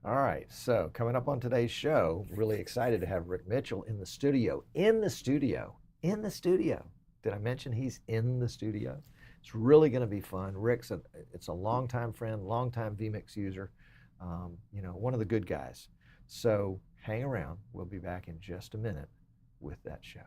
All right, so coming up on today's show, really excited to have Rick Mitchell in the studio. In the studio. In the studio. Did I mention he's in the studio? It's really going to be fun. It's a longtime friend, longtime vMix user, one of the good guys. So hang around. We'll be back in just a minute with that show.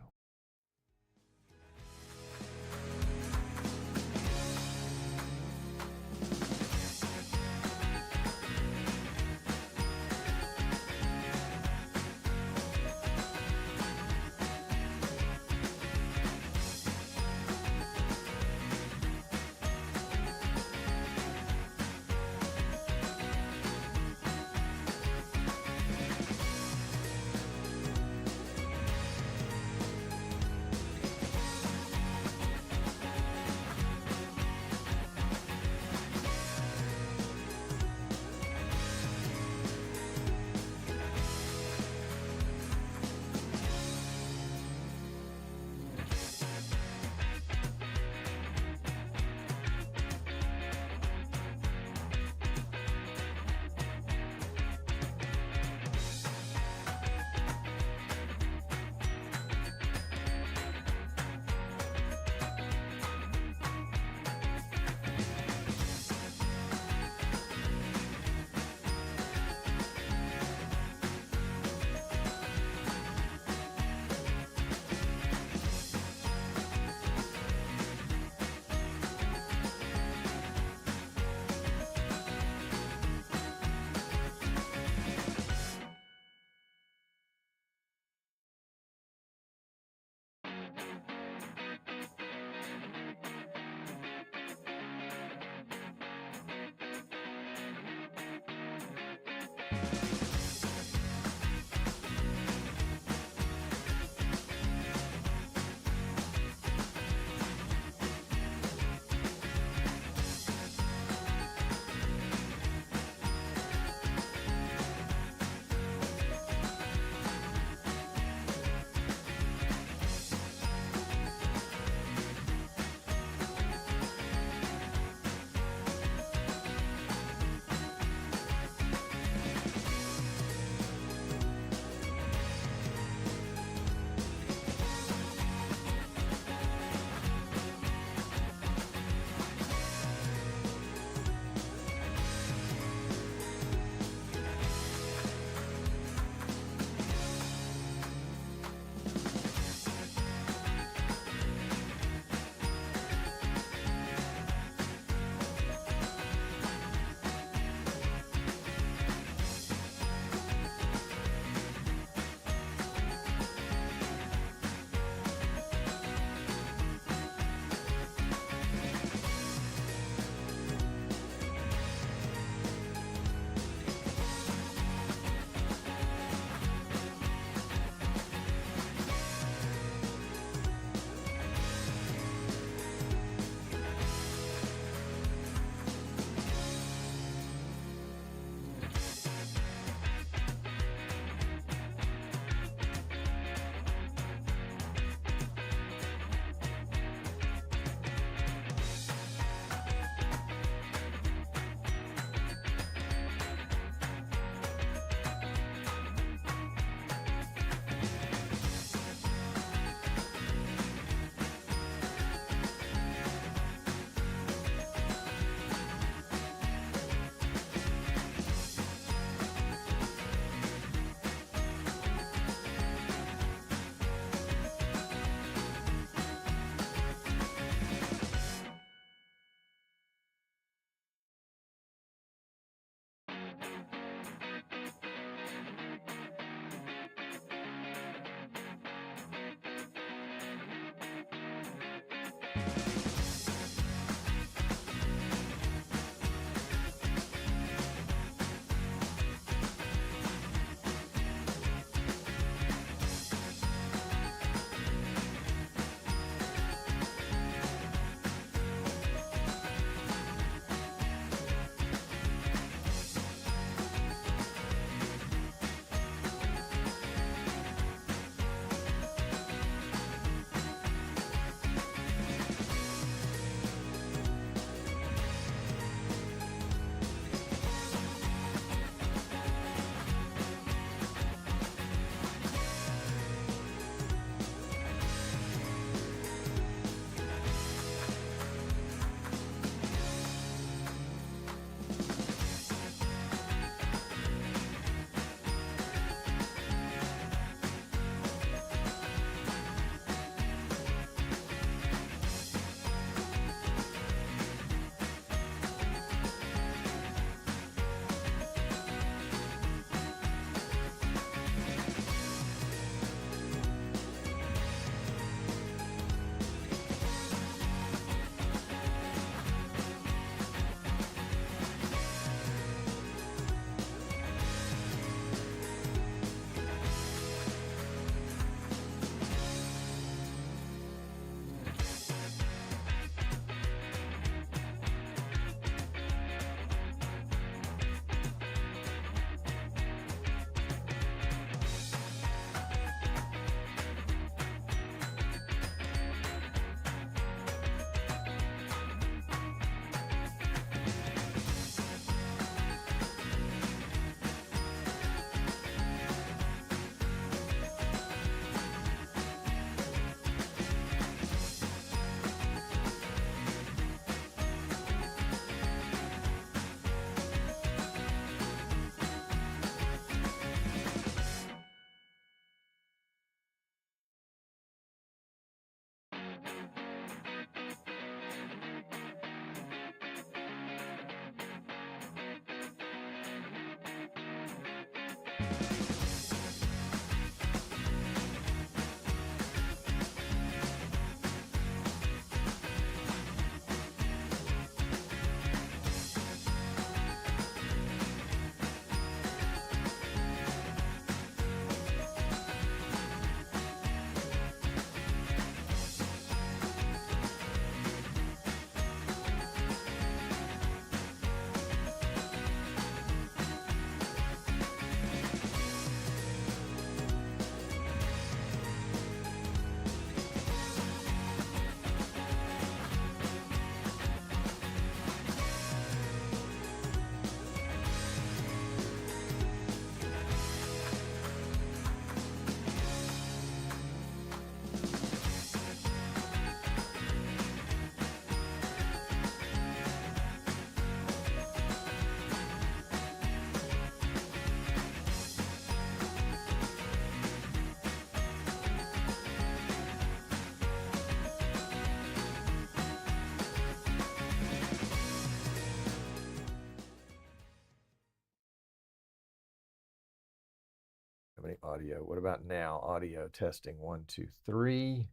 Any audio? What about now? Audio testing 1, 2, 3.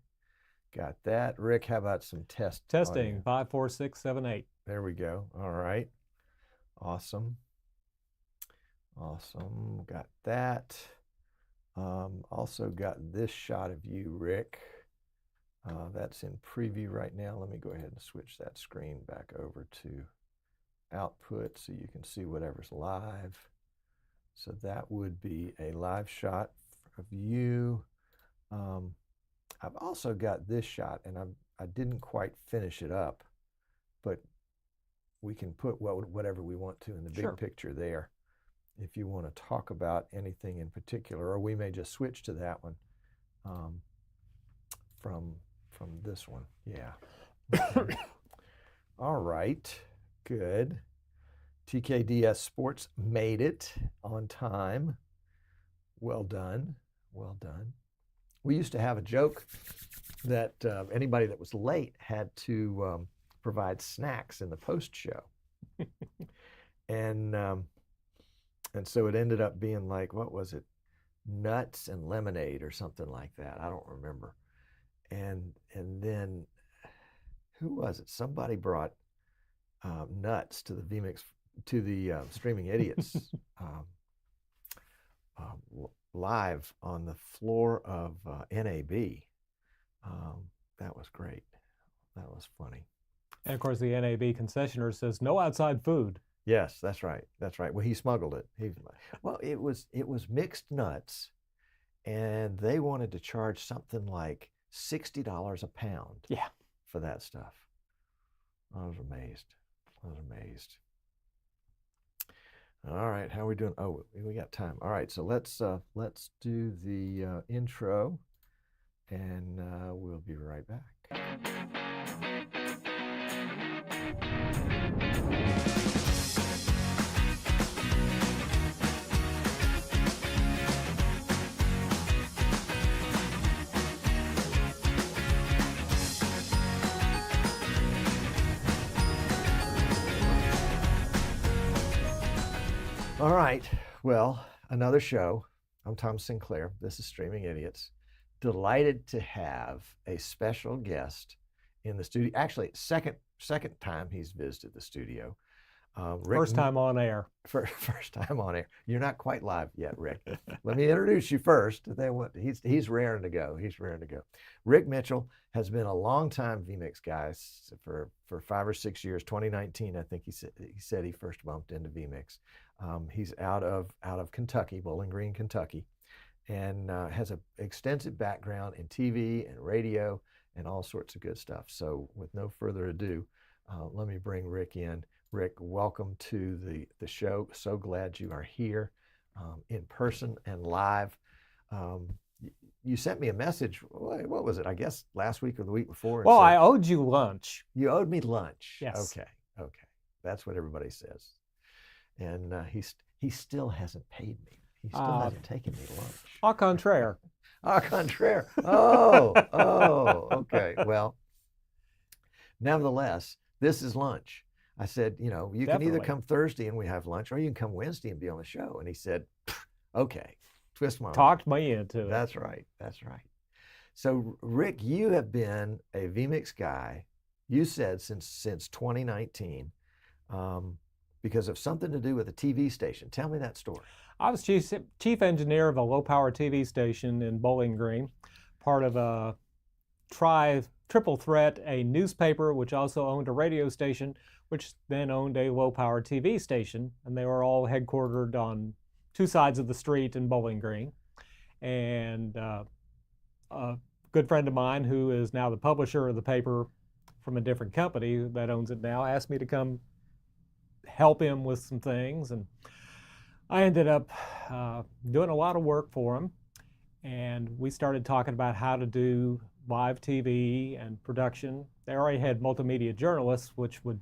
Got that. Rick, how about some testing? Audio? 5, 4, 6, 7, 8. There we go. All right. Awesome. Awesome. Got that. Also got this shot of you, Rick. That's in preview right now. Let me go ahead and switch that screen back over to output so you can see whatever's live. So that would be a live shot of you. I've also got this shot, and I didn't quite finish it up, but we can put whatever we want to in the big picture there. If you want to talk about anything in particular, or we may just switch to that one from this one. Yeah. Okay. All right. Good. TKDS Sports made it on time. Well done. Well done. We used to have a joke that anybody that was late had to provide snacks in the post show. And so it ended up being like, what was it? Nuts and lemonade or something like that. I don't remember. And then who was it? Somebody brought nuts to the vMix, to the Streaming Idiots live on the floor of NAB. That was great. That was funny. And of course, the NAB concessionaire says no outside food. Yes, that's right. That's right. Well, he smuggled it. Well, it was mixed nuts, and they wanted to charge something like $60 a pound. Yeah. For that stuff. I was amazed. I was amazed. All right, how are we doing? Oh, we got time. All right, so let's do the intro, and we'll be right back. All right, well, another show. I'm Tom Sinclair. This is Streaming Idiots. Delighted to have a special guest in the studio. Actually, second time he's visited the studio. First time on air. First time on air. You're not quite live yet, Rick. Let me introduce you first. He's raring to go. He's raring to go. Rick Mitchell has been a long-time vMix guy for 5 or 6 years. 2019, I think he said he first bumped into vMix. He's out of Kentucky, Bowling Green, Kentucky, and has an extensive background in TV and radio and all sorts of good stuff. So with no further ado, let me bring Rick in. Rick, welcome to the show. So glad you are here in person and live. You sent me a message, what was it? I guess last week or the week before. Well, I owed you lunch. You owed me lunch. Yes. Okay. That's what everybody says. And he still hasn't paid me. He still hasn't taken me to lunch. Au contraire. Au contraire. Oh, okay. Well, nevertheless, this is lunch. I said, you can either come Thursday and we have lunch, or you can come Wednesday and be on the show. And he said, Okay, twist my arm. Talked me into it. That's right. That's right. So, Rick, you have been a vMix guy, you said, since 2019, because of something to do with a TV station. Tell me that story. I was chief engineer of a low-power TV station in Bowling Green, part of a triple threat, a newspaper which also owned a radio station, which then owned a low-power TV station, and they were all headquartered on two sides of the street in Bowling Green. And a good friend of mine, who is now the publisher of the paper from a different company that owns it now, asked me to come help him with some things, and I ended up doing a lot of work for him. And we started talking about how to do live TV and production. They already had multimedia journalists, which would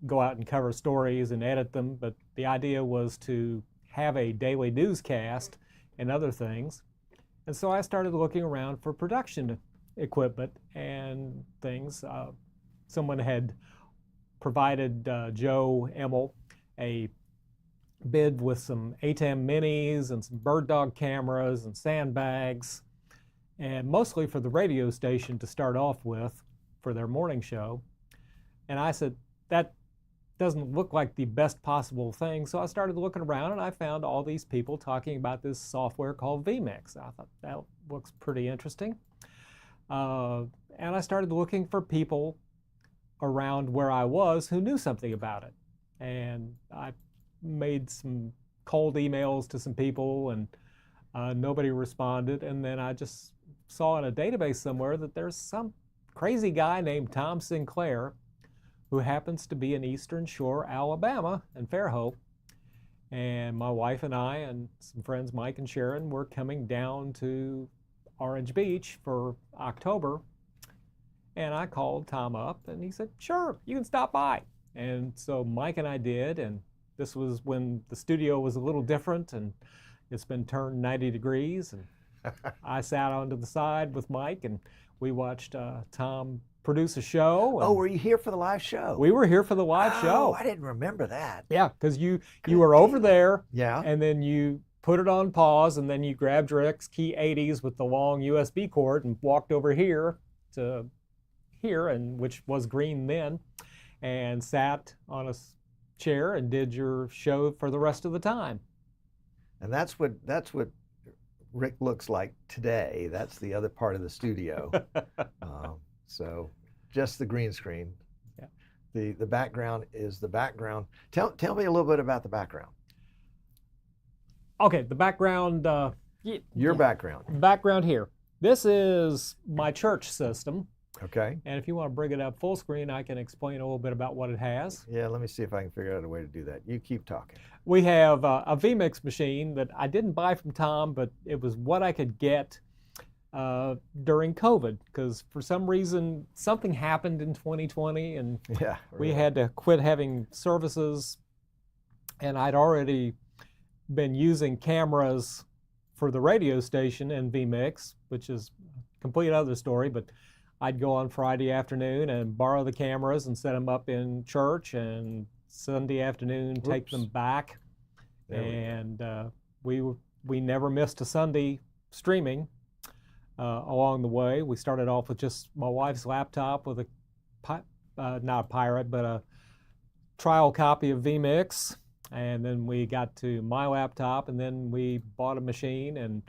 go out and cover stories and edit them, but the idea was to have a daily newscast and other things. And so I started looking around for production equipment and things. Someone had provided Joe Emmel a bid with some ATEM minis and some bird dog cameras and sandbags, and mostly for the radio station to start off with for their morning show. And I said, that doesn't look like the best possible thing. So I started looking around, and I found all these people talking about this software called vMix. I thought that looks pretty interesting. And I started looking for people around where I was who knew something about it. And I made some cold emails to some people, and nobody responded. And then I just saw in a database somewhere that there's some crazy guy named Tom Sinclair who happens to be in Eastern Shore, Alabama, in Fairhope. And my wife and I and some friends, Mike and Sharon, were coming down to Orange Beach for October. And I called Tom up, and he said, sure, you can stop by. And so Mike and I did, and this was when the studio was a little different, and it's been turned 90 degrees. And I sat on to the side with Mike, and we watched Tom produce a show. Oh, were you here for the live show? We were here for the live show. Oh, I didn't remember that. Yeah, because you were over there, yeah, and then you put it on pause, and then you grabbed your X-Key 80s with the long USB cord and walked over here to here, and which was green then, and sat on a chair and did your show for the rest of the time. And that's what Rick looks like today. That's the other part of the studio. So just the green screen. Yeah. The background is the background. Tell me a little bit about the background. Okay, the background. Your background. Background here. This is my church system. Okay. And if you want to bring it up full screen, I can explain a little bit about what it has. Yeah, let me see if I can figure out a way to do that. You keep talking. We have a vMix machine that I didn't buy from Tom, but it was what I could get during COVID, because for some reason something happened in 2020, and yeah, really. We had to quit having services. And I'd already been using cameras for the radio station and vMix, which is a complete other story, but I'd go on Friday afternoon and borrow the cameras and set them up in church, and Sunday afternoon take them back. And we never missed a Sunday streaming along the way. We started off with just my wife's laptop with not a pirate, but a trial copy of vMix. And then we got to my laptop, and then we bought a machine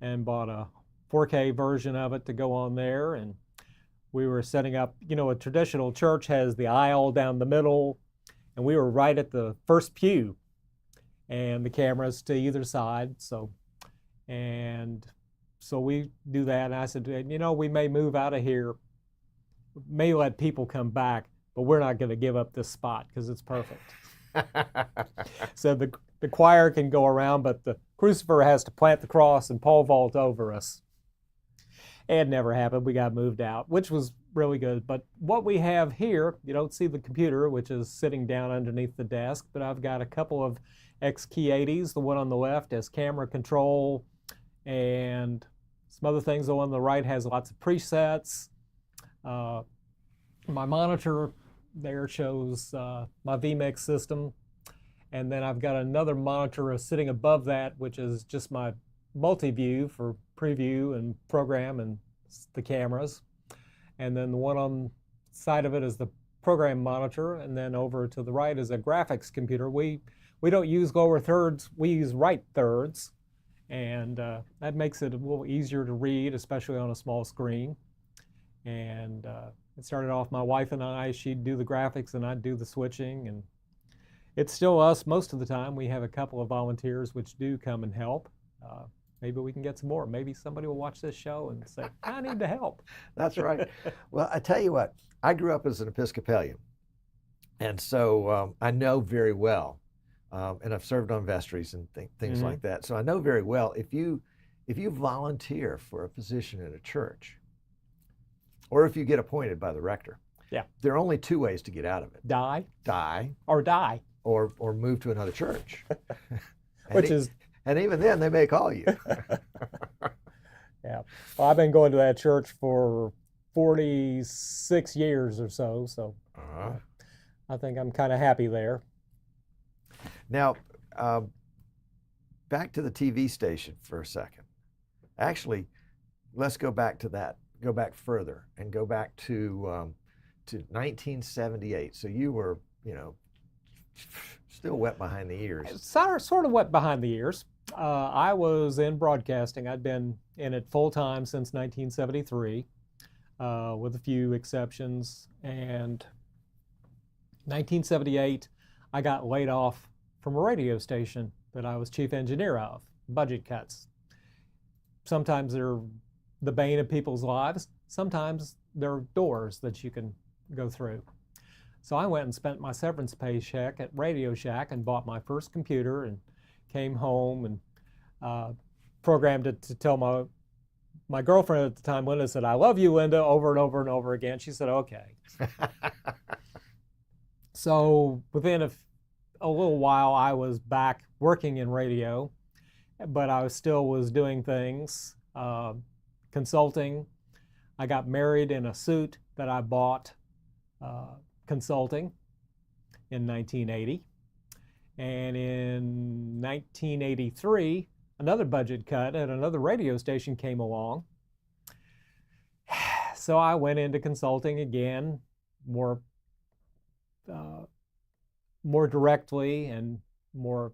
and bought a 4K version of it to go on there. And we were setting up, a traditional church has the aisle down the middle, and we were right at the first pew, and the cameras to either side. So we do that, and I said, we may move out of here, may let people come back, but we're not going to give up this spot because it's perfect. So the choir can go around, but the crucifer has to plant the cross and pole vault over us. It never happened. We got moved out, which was really good. But what we have here, you don't see the computer, which is sitting down underneath the desk, but I've got a couple of X-Key 80s. The one on the left has camera control and some other things. The one on the right has lots of presets. My monitor there shows my vMix system. And then I've got another monitor sitting above that, which is just my multi-view for preview and program and the cameras. And then the one on the side of it is the program monitor, and then over to the right is a graphics computer. We don't use lower thirds, we use right thirds, and that makes it a little easier to read, especially on a small screen. And it started off my wife and I, she'd do the graphics and I'd do the switching, and it's still us most of the time. We have a couple of volunteers which do come and help. Maybe we can get some more. Maybe somebody will watch this show and say, I need the help. That's right. Well, I tell you what, I grew up as an Episcopalian, and so I know very well, and I've served on vestries and things like that. So I know very well if you volunteer for a position in a church, or if you get appointed by the rector, there are only two ways to get out of it: die, or move to another church, and even then they may call you. Yeah. Well, I've been going to that church for 46 years or so, so I think I'm kind of happy there. Now, back to the TV station for a second. Actually, let's go back to that. Go back further and go back to 1978. So you were, still wet behind the ears. Sort of wet behind the ears. I was in broadcasting. I'd been in it full time since 1973, with a few exceptions. And 1978, I got laid off from a radio station that I was chief engineer of. Budget cuts. Sometimes they're the bane of people's lives. Sometimes they're doors that you can go through. So I went and spent my severance paycheck at Radio Shack and bought my first computer and came home and programmed it to tell my girlfriend at the time, Linda, said, I love you, Linda, over and over and over again. She said, okay. So within a little while, I was back working in radio, but I still was doing things, consulting. I got married in a suit that I bought consulting in 1980. And in 1983, another budget cut at another radio station came along. So I went into consulting again, more directly and more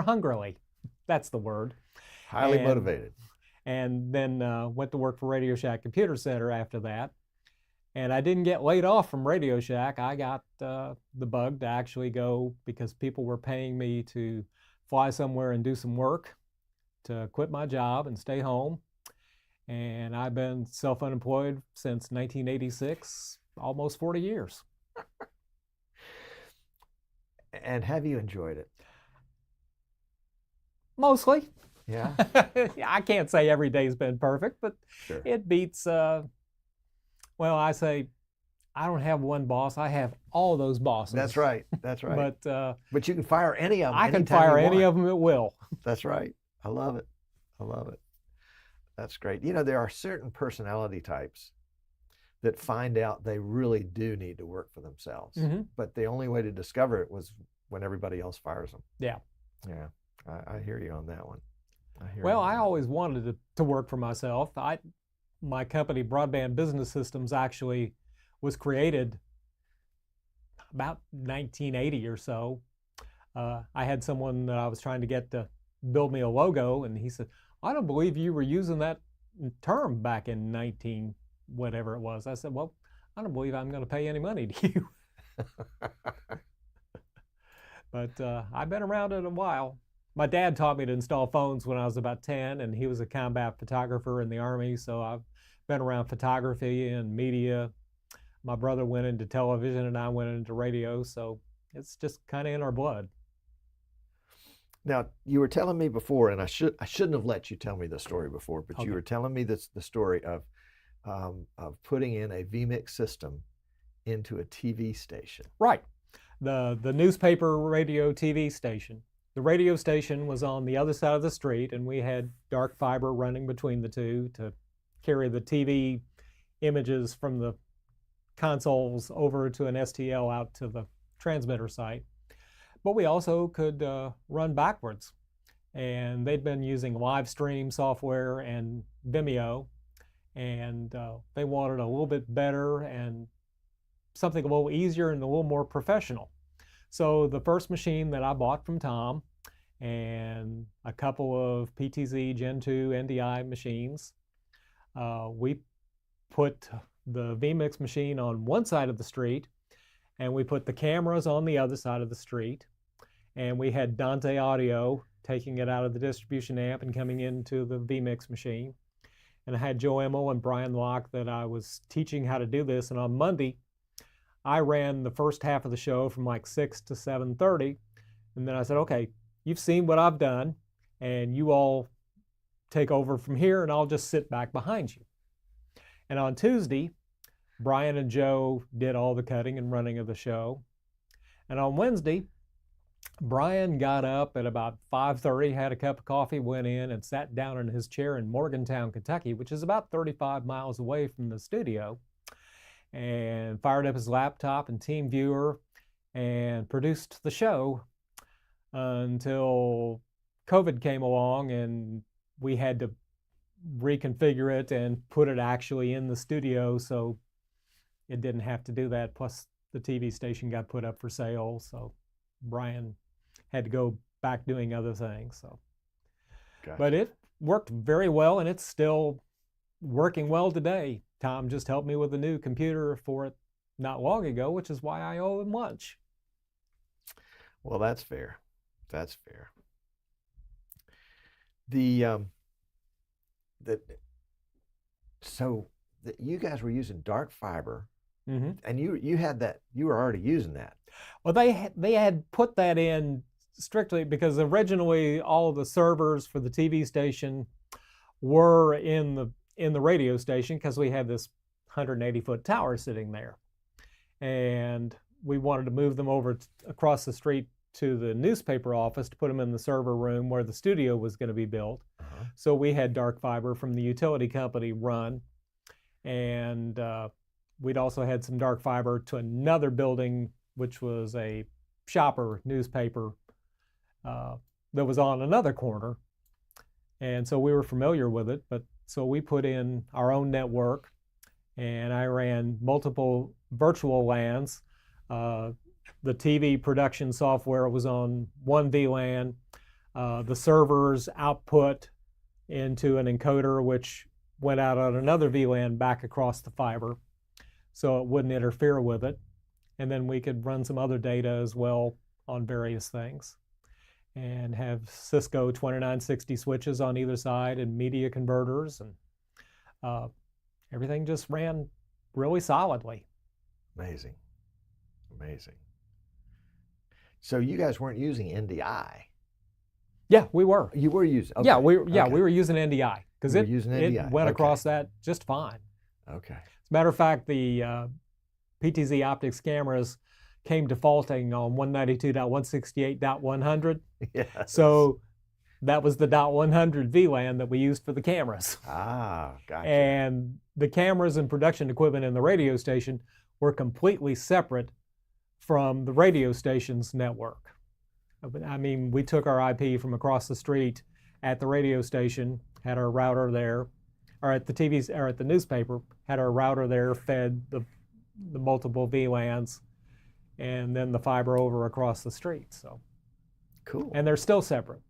hungrily. That's the word. Highly motivated. And then went to work for Radio Shack Computer Center after that. And I didn't get laid off from Radio Shack. I got the bug to actually go because people were paying me to fly somewhere and do some work, to quit my job and stay home. And I've been self-unemployed since 1986, almost 40 years. And have you enjoyed it? Mostly. Yeah. I can't say every day's been perfect, but Sure. It beats, well, I say I don't have one boss. I have all those bosses. That's right. That's right. But you can fire any of them. I can fire any of them at will. That's right. I love it. I love it. That's great. There are certain personality types that find out they really do need to work for themselves. Mm-hmm. But the only way to discover it was when everybody else fires them. Yeah. Yeah. I hear you on that one. I always wanted to work for myself. My company, Broadband Business Systems, actually was created about 1980 or so. I had someone that I was trying to get to build me a logo, and he said, I don't believe you were using that term back in 19 whatever it was. I said, well, I don't believe I'm going to pay any money to you. But I've been around it a while. My dad taught me to install phones when I was about 10, and he was a combat photographer in the Army, so I've been around photography and media. My brother went into television and I went into radio, so it's just kind of in our blood. Now, you were telling me before, and I shouldn't have let you tell me the story before, but Okay. You were telling me the story of putting in a vMix system into a TV station. Right. The newspaper radio TV station. The radio station was on the other side of the street, and we had dark fiber running between the two to carry the TV images from the consoles over to an STL out to the transmitter site. but we also could run backwards. And they'd been using live stream software and Vimeo, and they wanted a little bit better and something a little easier and a little more professional. So the first machine that I bought from Tom and a couple of PTZ Gen 2 NDI machines, we put the vMix machine on one side of the street, and we put the cameras on the other side of the street, and we had Dante Audio taking it out of the distribution amp and coming into the vMix machine. And I had Joe Emmel and Brian Locke that I was teaching how to do this, and on Monday I ran the first half of the show from like 6 to 7:30, and then I said, okay, you've seen what I've done, and you all take over from here, and I'll just sit back behind you. And on Tuesday, Brian and Joe did all the cutting and running of the show. And on Wednesday, Brian got up at about 5:30, had a cup of coffee, went in and sat down in his chair in Morgantown, Kentucky, which is about 35 miles away from the studio, and fired up his laptop and TeamViewer and produced the show until COVID came along and we had to reconfigure it and put it actually in the studio so it didn't have to do that. Plus the TV station got put up for sale, so Brian had to go back doing other things. So, Gotcha. But it worked very well, and it's still working well today. Tom just helped me with a new computer for it not long ago, which is why I owe him lunch. Well, that's fair. That's fair. So you guys were using dark fiber, and you had that. You were already using that. Well, they had put that in strictly because originally all of the servers for the TV station were in the radio station because we had this 180-foot tower sitting there, and we wanted to move them over across the street to the newspaper office to put them in the server room where the studio was going to be built. So we had dark fiber from the utility company run, and we'd also had some dark fiber to another building, which was a shopper newspaper that was on another corner. And so we were familiar with it, but so we put in our own network, and I ran multiple virtual LANs. The TV production software was on one VLAN. The servers output into an encoder, which went out on another VLAN back across the fiber, so it wouldn't interfere with it. And then we could run some other data as well on various things, and have Cisco 2960 switches on either side and media converters, and everything just ran really solidly. Amazing. Amazing. So you guys weren't using NDI? Yeah, we were. You were using? Okay. Yeah, we were using NDI because it went across that just fine. Okay. As a matter of fact, the PTZ optics cameras came defaulting on 192.168.100. Yes. So that was the .100 VLAN that we used for the cameras. Ah, gotcha. And the cameras and production equipment in the radio station were completely separate from the radio station's network. I mean, we took our IP from across the street at the radio station, had our router there, or at the TVs, or at the newspaper, had our router there, fed the multiple VLANs, and then the fiber over across the street. So cool. And they're still separate.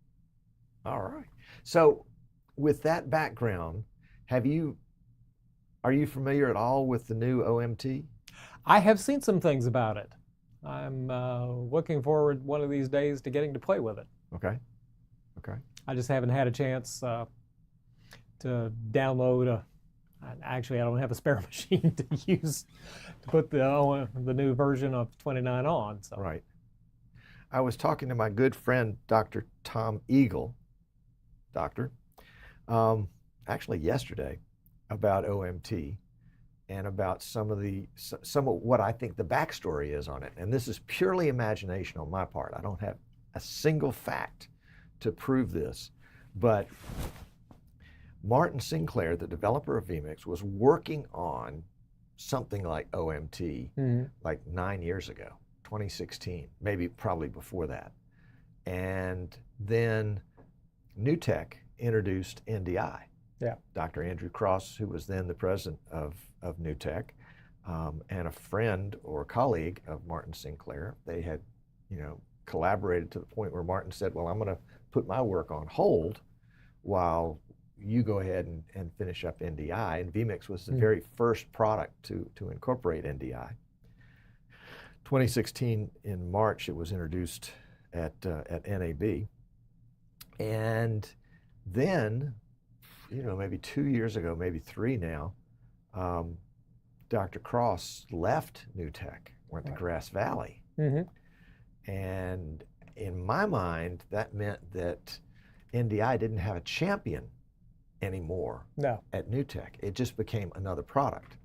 All right. So with that background, are you familiar at all with the new OMT? I have seen some things about it. I'm looking forward one of these days to getting to play with it. Okay. Okay. I just haven't had a chance to download actually, I don't have a spare machine to use to put the new version of 29 on. So. Right. I was talking to my good friend, Dr. Tom Eagle, actually yesterday, about OMT and about some of what I think the backstory is on it. And this is purely imagination on my part. I don't have a single fact to prove this, but Martin Sinclair, the developer of vMix, was working on something like OMT like 9 years ago, 2016, maybe probably before that. And then NewTek introduced NDI. Yeah. Dr. Andrew Cross, who was then the president of NewTek, and a friend or colleague of Martin Sinclair, they had, collaborated to the point where Martin said, well, I'm going to put my work on hold while you go ahead and finish up NDI. And vMix was the very first product to incorporate NDI. 2016, in March, it was introduced at NAB. And then, maybe 2 years ago, maybe 3 now, Dr. Cross left NewTek, went to Grass Valley. And in my mind, that meant that NDI didn't have a champion anymore at NewTek. It just became another product.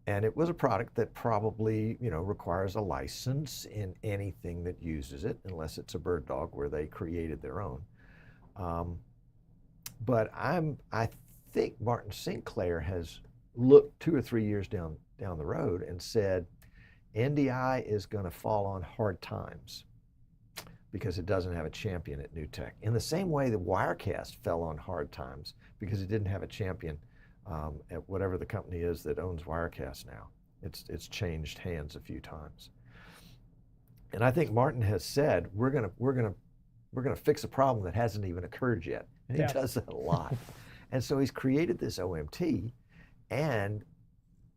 And it was a product that probably, requires a license in anything that uses it, unless it's a bird dog where they created their own. But I think Martin Sinclair has looked 2 or 3 years down the road and said, NDI is going to fall on hard times because it doesn't have a champion at NewTek. In the same way the Wirecast fell on hard times because it didn't have a champion at whatever the company is that owns Wirecast now. It's changed hands a few times. And I think Martin has said, we're gonna fix a problem that hasn't even occurred yet. And he does that a lot. And so he's created this OMT, and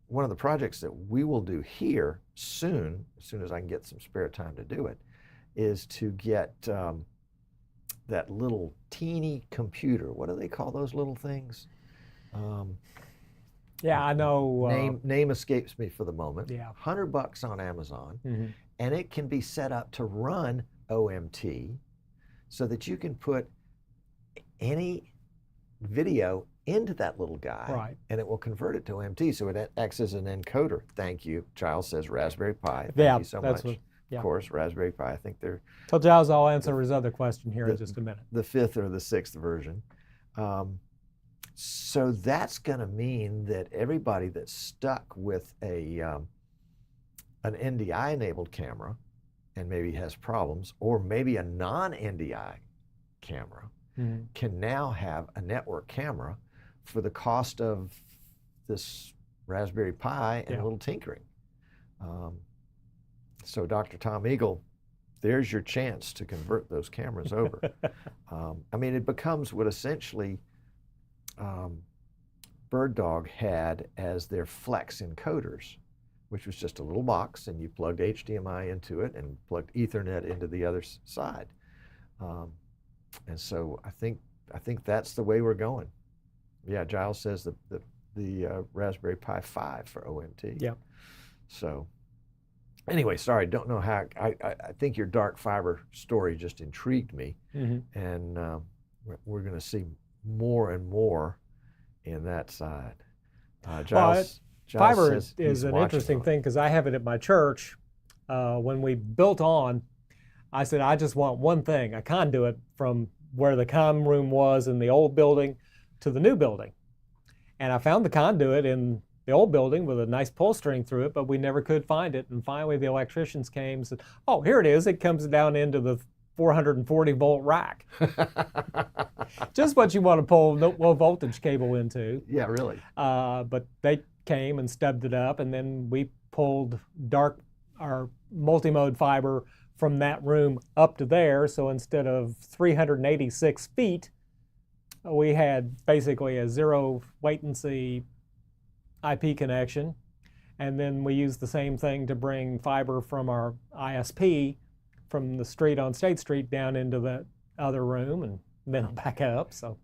one of the projects that we will do here soon, as soon as I can get some spare time to do it, is to get that little teeny computer. What do they call those little things? I know. Name escapes me for the moment. Yeah. $100 on Amazon, and it can be set up to run OMT so that you can put any video into that little guy, and it will convert it to OMT, so it acts as an encoder. Thank you. Giles says Raspberry Pi. Thank you so much. Of course, Raspberry Pi. I think they're... Tell Giles I'll answer his other question here in just a minute. The 5th or the 6th version. So that's going to mean that everybody that's stuck with an NDI-enabled camera and maybe has problems, or maybe a non-NDI camera, can now have a network camera for the cost of this Raspberry Pi and a little tinkering. So Dr. Tom Eagle, there's your chance to convert those cameras over. I mean, it becomes what essentially Bird Dog had as their flex encoders, which was just a little box, and you plugged HDMI into it and plugged Ethernet into the other side. And so I think that's the way we're going. Yeah, Giles says the Raspberry Pi 5 for OMT. Yeah. So anyway, sorry, don't know how. I think your dark fiber story just intrigued me, and we're going to see more and more in that side. Giles fiber is an interesting thing because I have it at my church. When we built on, I said, I just want one thing, a conduit from where the comm room was in the old building to the new building. And I found the conduit in the old building with a nice pull string through it, but we never could find it. And finally the electricians came and said, oh, here it is. It comes down into the 440 volt rack. Just what you want to pull low voltage cable into. Yeah, really. But they came and stubbed it up, and then we pulled our multimode fiber from that room up to there. So instead of 386 feet, we had basically a zero latency IP connection. And then we used the same thing to bring fiber from our ISP from the street on State Street down into the other room and then back up. So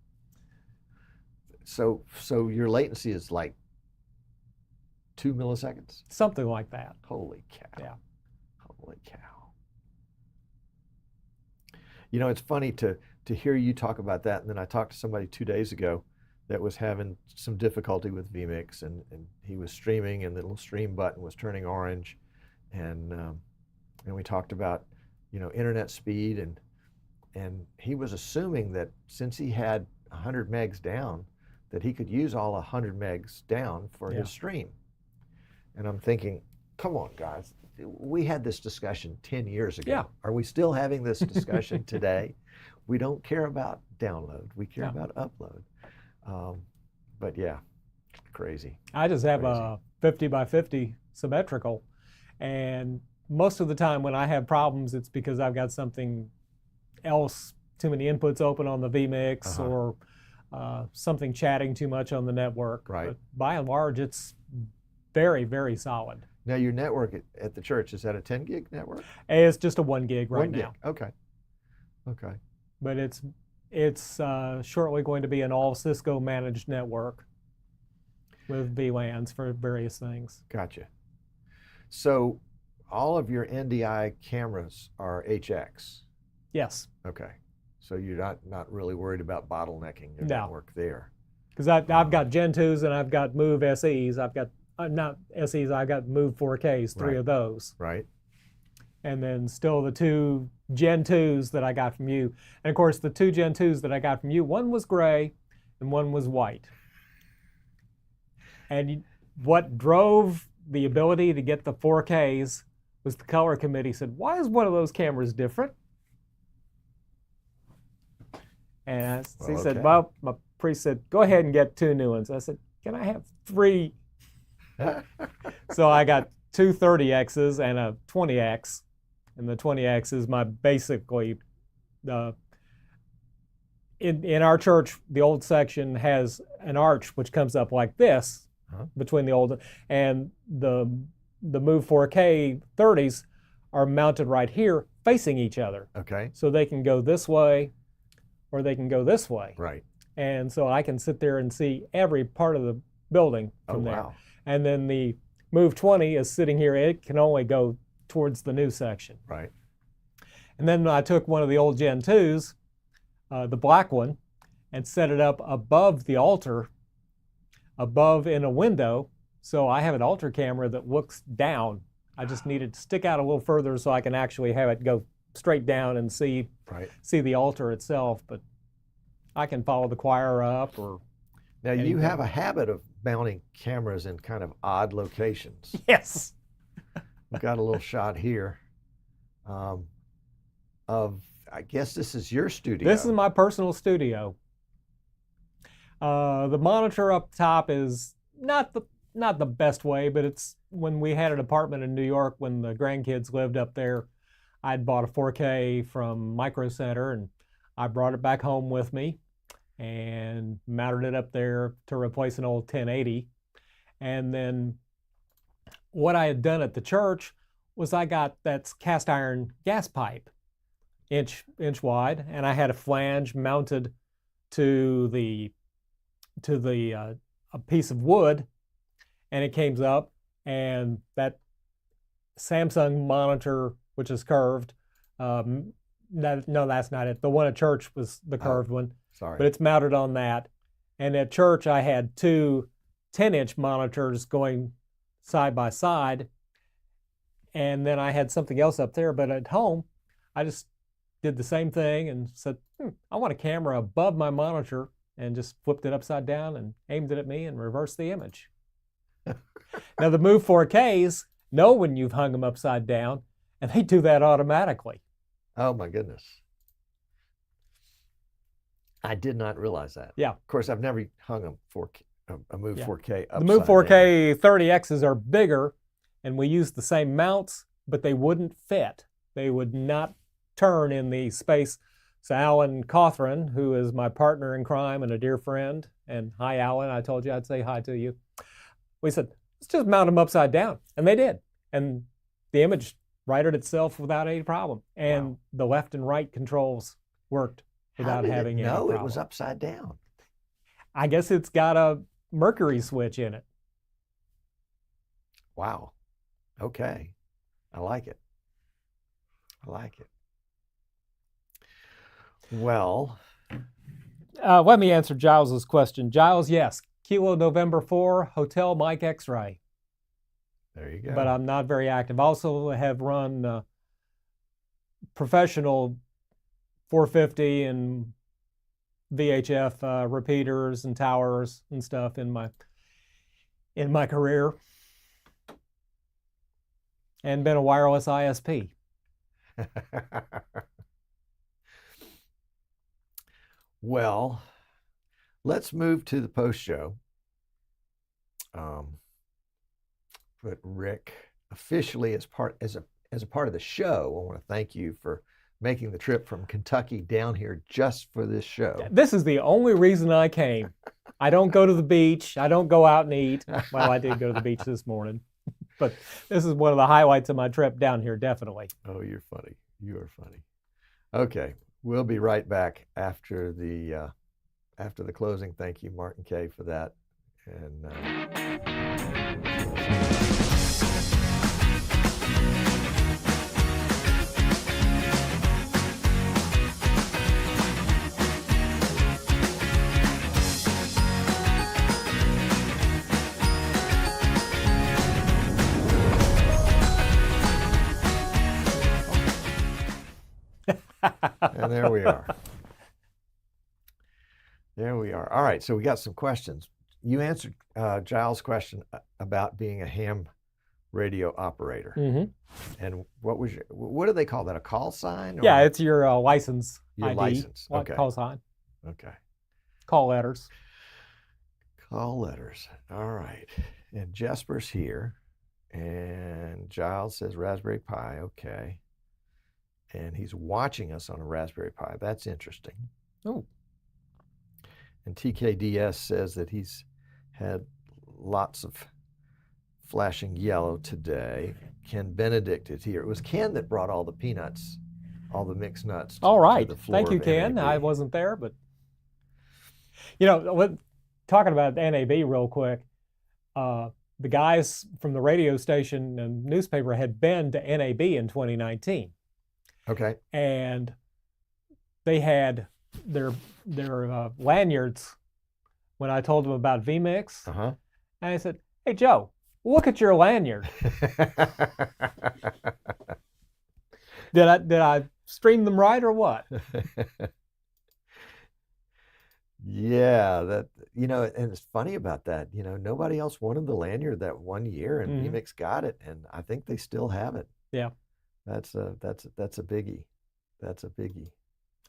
your latency is like 2 milliseconds? Something like that. Holy cow. Yeah. Holy cow. You know, it's funny to hear you talk about that, and then I talked to somebody 2 days ago that was having some difficulty with vMix, and he was streaming, and the little stream button was turning orange, and we talked about, you know, internet speed, and he was assuming that since he had 100 megs down, that he could use all 100 megs down for his stream. And I'm thinking, come on, guys, we had this discussion 10 years ago. Yeah. Are we still having this discussion today? We don't care about download. We care about upload. But yeah, crazy. I just have a 50 by 50 symmetrical, and most of the time when I have problems, it's because I've got something else, too many inputs open on the vMix, or something chatting too much on the network. Right. But by and large, it's very, very solid. Now, your network at the church, is that a 10 gig network? It's just a 1 gig right 1 gig. now. Okay. Okay. But it's shortly going to be an all Cisco managed network with VLANs for various things. Gotcha. So all of your NDI cameras are HX? Yes. Okay. So you're not really worried about bottlenecking your No. network there. Because I've got Gen 2s and I've got Move SEs. I've got, not SEs, I've got Move 4Ks, three of those. Right. And then still the 2 Gen 2s that I got from you. And of course, the 2 Gen 2s that I got from you, one was gray and one was white. And what drove the ability to get the 4Ks was the color committee said, why is one of those cameras different? And he said, well, my priest said, go ahead and get 2 new ones. I said, can I have 3? So I got 2 30Xs and a 20X. And the 20X is my basically, in our church, the old section has an arch which comes up like this between the old, and the Move 4K 30s are mounted right here facing each other. Okay. So they can go this way or they can go this way. Right. And so I can sit there and see every part of the building from there. Wow. And then the Move 20 is sitting here. It can only go towards the new section. Right. And then I took one of the old Gen 2s, the black one, and set it up above the altar, above in a window. So I have an altar camera that looks down. I just need it to stick out a little further so I can actually have it go straight down and see the altar itself. But I can follow the choir up or now anything. You have a habit of mounting cameras in kind of odd locations. Yes. We've got a little shot here of, I guess this is your studio. This is my personal studio. The monitor up top is not the best way, but it's when we had an apartment in New York when the grandkids lived up there. I'd bought a 4K from Micro Center and I brought it back home with me and mounted it up there to replace an old 1080. And then what I had done at the church was I got that cast iron gas pipe, inch wide, and I had a flange mounted to a piece of wood, and it came up, and that Samsung monitor, which is curved, no, that's not it. The one at church was the curved one. Sorry. But it's mounted on that. And at church, I had 2 10-inch monitors going side by side. And then I had something else up there. But at home, I just did the same thing and said, I want a camera above my monitor, and just flipped it upside down and aimed it at me and reversed the image. Now, the Move 4Ks know when you've hung them upside down, and they do that automatically. Oh, my goodness. I did not realize that. Yeah. Of course, I've never hung a Move 4K upside The Move 4K down. 30Xs are bigger, and we used the same mounts, but they wouldn't fit. They would not turn in the space. So Alan Cothran, who is my partner in crime and a dear friend, and hi, Alan, I told you I'd say hi to you. We said, let's just mount them upside down. And they did. And the image righted itself without any problem. And the left and right controls worked without having any problem. No, it was upside down. I guess it's got a Mercury switch in it. Wow. Okay. I like it. I like it. Well, let me answer Giles's question. Giles, yes. Kilo November 4, Hotel Mike X-Ray. there you go. But I'm not very active. Also have run professional 450 and VHF repeaters and towers and stuff in my career. and been a wireless ISP. Well, let's move to the post show. But Rick, officially as a part of the show, I want to thank you for making the trip from Kentucky down here just for this show. This is the only reason I came. I don't go to the beach. I don't go out and eat. Well, I did go to the beach this morning, but this is one of the highlights of my trip down here, definitely. Oh, you're funny. You are funny. Okay, we'll be right back after the closing. Thank you, Martin K, for that. And and there we are. There we are. All right, so we got some questions. You answered Giles' question about being a ham radio operator. Mm-hmm. And what do they call that? A call sign? Yeah, it's your license Your ID. license. Okay. Call sign. Okay. Call letters. Call letters. All right. And Jesper's here. And Giles says Raspberry Pi. Okay. And he's watching us on a Raspberry Pi. That's interesting. Oh. And TKDS says that he's had lots of flashing yellow today. Ken Benedict is here. It was Ken that brought all the peanuts, all the mixed nuts. All right. To the floor. Thank you, Ken. NAB. I wasn't there, but talking about NAB real quick, the guys from the radio station and newspaper had been to NAB in 2019. Okay. And they had their lanyards when I told them about vMix. Uh-huh. And I said, "Hey, Joe, look at your lanyard. Did I stream them right or what?" Yeah, and it's funny about that. Nobody else wanted the lanyard that one year, and vMix got it, and I think they still have it. Yeah. That's a biggie. That's a biggie.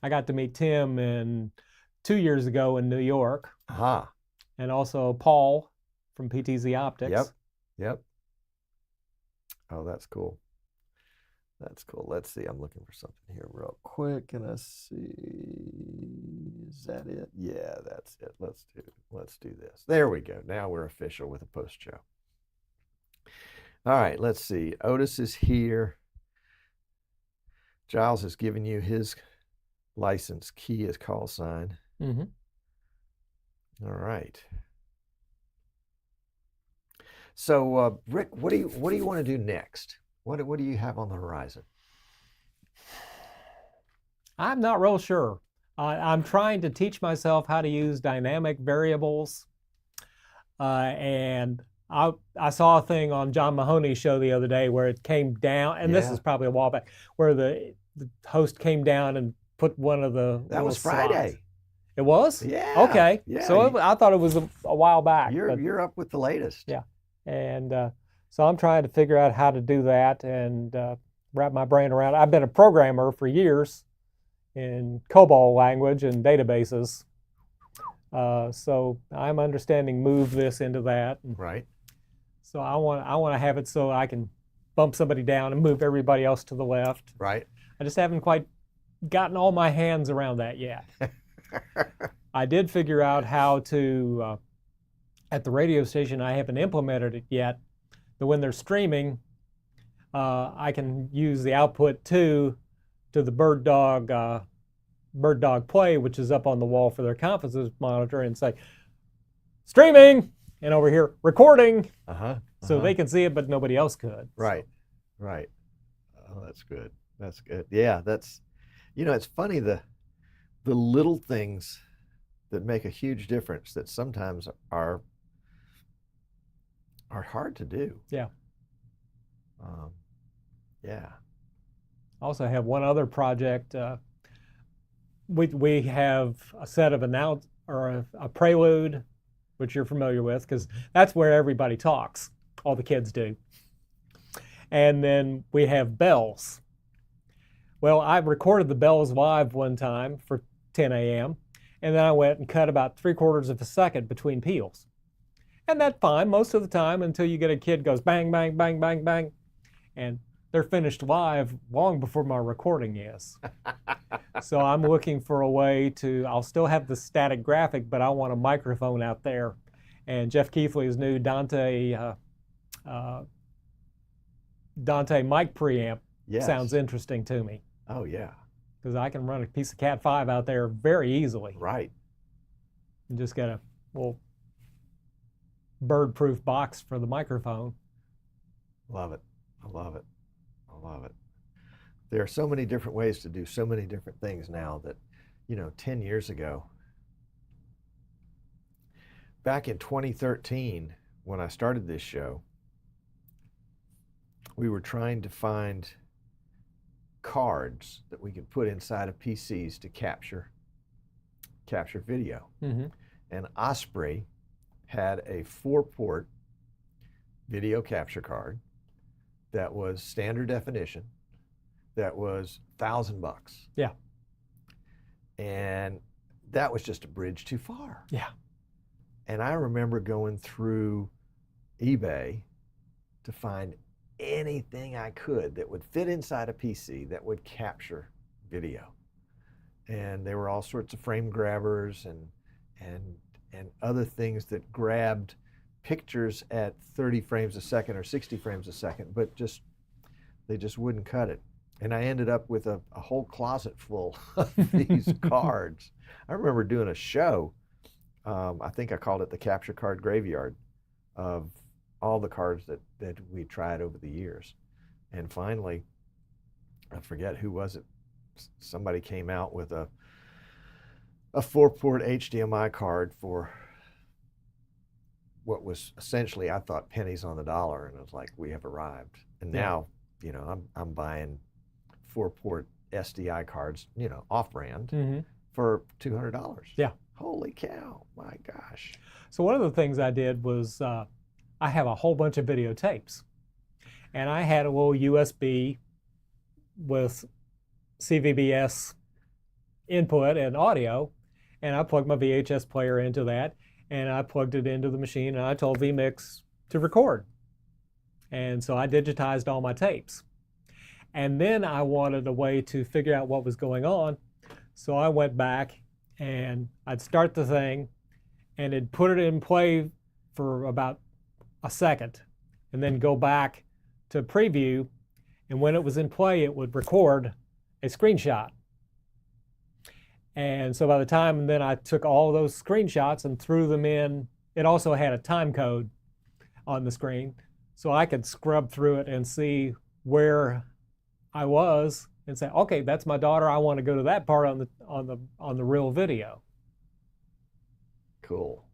I got to meet Tim 2 years ago in New York. Aha. And also Paul from PTZ Optics. Yep. Oh, that's cool. That's cool. Let's see. I'm looking for something here real quick. Can I see? Is that it? Yeah, that's it. Let's do this. There we go. Now we're official with a post show. All right, let's see. Otis is here. Giles has given you his license key as call sign. Mm-hmm. All right. So, Rick, what do you want to do next? What do you have on the horizon? I'm not real sure. I'm trying to teach myself how to use dynamic variables. And I saw a thing on John Mahoney's show the other day where it came down, and this is probably a while back, where the host came down and put one of the That was Friday. slots. It was? Yeah. Okay. Yeah. So I thought it was a while back. You're up with the latest. Yeah. And so I'm trying to figure out how to do that and wrap my brain around it. I've been a programmer for years in COBOL language and databases. So I'm understanding move this into that. Right. So I want to have it so I can bump somebody down and move everybody else to the left. Right. I just haven't quite gotten all my hands around that yet. I did figure out how to, at the radio station, I haven't implemented it yet, but when they're streaming, I can use the output to the Bird Dog Play, which is up on the wall for their conferences monitor, and say, streaming, and over here, recording. So they can see it, but nobody else could. Right. Right. Oh, that's good. That's good. Yeah, it's funny, the little things that make a huge difference that sometimes are hard to do. Yeah. Yeah. I also have one other project. We have a set of a prelude, which you're familiar with, because that's where everybody talks. All the kids do. And then we have bells. Well, I recorded the bells live one time for 10 a.m. and then I went and cut about 3/4 of a second between peals. And that's fine most of the time until you get a kid goes bang, bang, bang, bang, bang, and they're finished live long before my recording is. So I'm looking for a way to, I'll still have the static graphic, but I want a microphone out there. And Jeff Keithley's new Dante mic preamp sounds interesting to me. Oh, yeah. Because I can run a piece of Cat 5 out there very easily. Right. And just get a little bird-proof box for the microphone. Love it. I love it. I love it. There are so many different ways to do so many different things now that, 10 years ago, back in 2013, when I started this show, we were trying to find cards that we could put inside of PCs to capture video. Mm-hmm. And Osprey had a 4-port video capture card that was standard definition, that was $1,000. Yeah. And that was just a bridge too far. Yeah. And I remember going through eBay to find anything I could that would fit inside a PC that would capture video. And there were all sorts of frame grabbers and other things that grabbed pictures at 30 frames a second or 60 frames a second, but they just wouldn't cut it. And I ended up with a whole closet full of these cards. I remember doing a show, I think I called it the Capture Card Graveyard, of all the cards that we tried over the years. And finally, I forget who was it, somebody came out with a 4-port HDMI card for what was essentially, I thought, pennies on the dollar, and it was like, we have arrived. And now, I'm buying 4-port SDI cards, off-brand, mm-hmm. for $200. Yeah. Holy cow, my gosh. So one of the things I did was I have a whole bunch of videotapes. And I had a little USB with CVBS input and audio, and I plugged my VHS player into that, and I plugged it into the machine, and I told vMix to record. And so I digitized all my tapes. And then I wanted a way to figure out what was going on, so I went back and I'd start the thing and it'd put it in play for about a second and then go back to preview, and when it was in play it would record a screenshot. And so by the time then I took all those screenshots and threw them in, it also had a time code on the screen, so I could scrub through it and see where I was and say, okay, that's my daughter, I want to go to that part on the real video. Cool.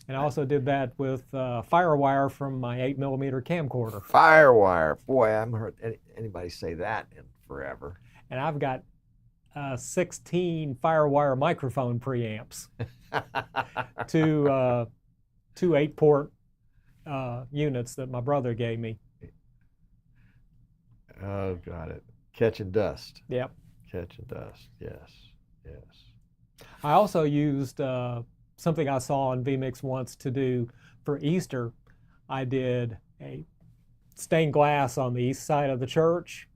And I also did that with FireWire from my 8mm camcorder. FireWire, boy, I haven't heard anybody say that in forever. And I've got 16 FireWire microphone preamps, two 8-port units that my brother gave me. Oh, got it. Catching dust. Yep. Catching dust. Yes. Yes. I also used something I saw on vMix once to do for Easter. I did a stained glass on the east side of the church,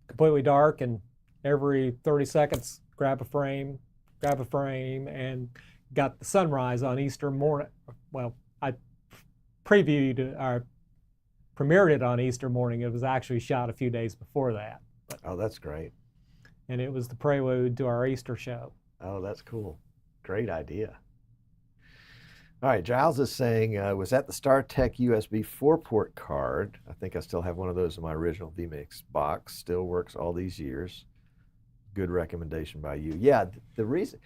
completely dark, and every 30 seconds grab a frame, and got the sunrise on Easter morning. Well, I premiered it on Easter morning. It was actually shot a few days before that. Oh, that's great. And it was the prelude to our Easter show. Oh, that's cool. Great idea. All right, Giles is saying, was that the StarTech USB 4-port card? I think I still have one of those in my original vMix box. Still works all these years. Good recommendation by you. Yeah, the reason,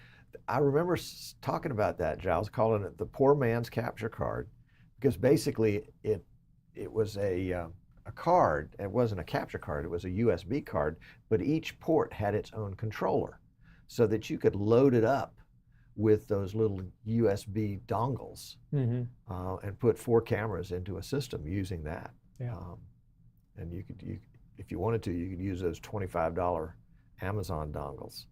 I remember talking about that, Giles, calling it the poor man's capture card, because basically it was a card. It wasn't a capture card, it was a USB card, but each port had its own controller so that you could load it up with those little USB dongles, mm-hmm. And put 4 cameras into a system using that. Yeah. And if you wanted to, you could use those $25 Amazon dongles.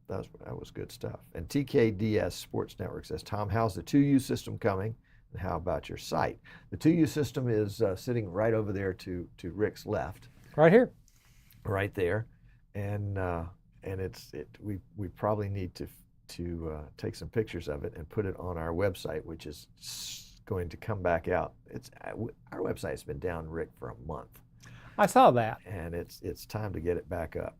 That was good stuff. And TKDS Sports Network says, Tom, how's the 2U system coming? And how about your site? The 2U system is sitting right over there to Rick's left. Right here. Right there. And we probably need to take some pictures of it and put it on our website, which is going to come back out. Our website's been down, Rick, for a month. I saw that. And it's time to get it back up.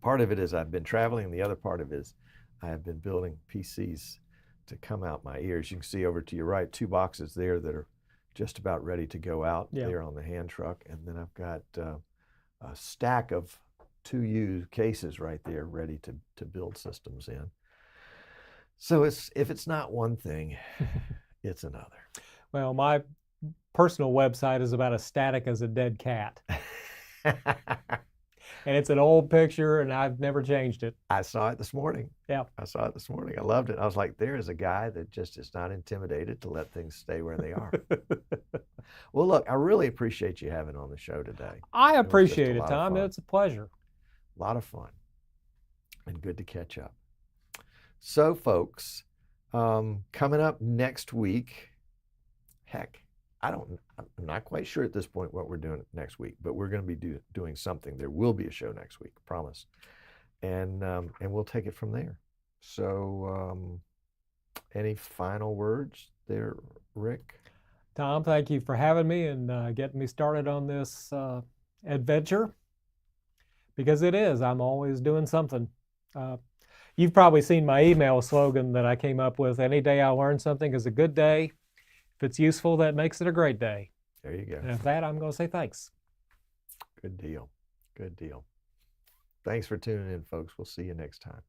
Part of it is I've been traveling, and the other part of it is I have been building PCs to come out my ears. You can see over to your right 2 boxes there that are just about ready to go out there on the hand truck. And then I've got a stack of 2U cases right there ready to build systems in. So if it's not one thing, it's another. Well, my personal website is about as static as a dead cat. And it's an old picture, and I've never changed it. I saw it this morning. Yeah. I saw it this morning. I loved it. I was like, there is a guy that just is not intimidated to let things stay where they are. Well, look, I really appreciate you having on the show today. I appreciate it, Tom. It's a pleasure. A lot of fun and good to catch up. So, folks, coming up next week, heck, I'm not quite sure at this point what we're doing next week, but we're going to be doing something. There will be a show next week, promise. And we'll take it from there. So, any final words there, Rick? Tom, thank you for having me and getting me started on this adventure, because it is. I'm always doing something. You've probably seen my email slogan that I came up with: any day I learn something is a good day. If it's useful, that makes it a great day. There you go. And with that, I'm going to say thanks. Good deal. Good deal. Thanks for tuning in, folks. We'll see you next time.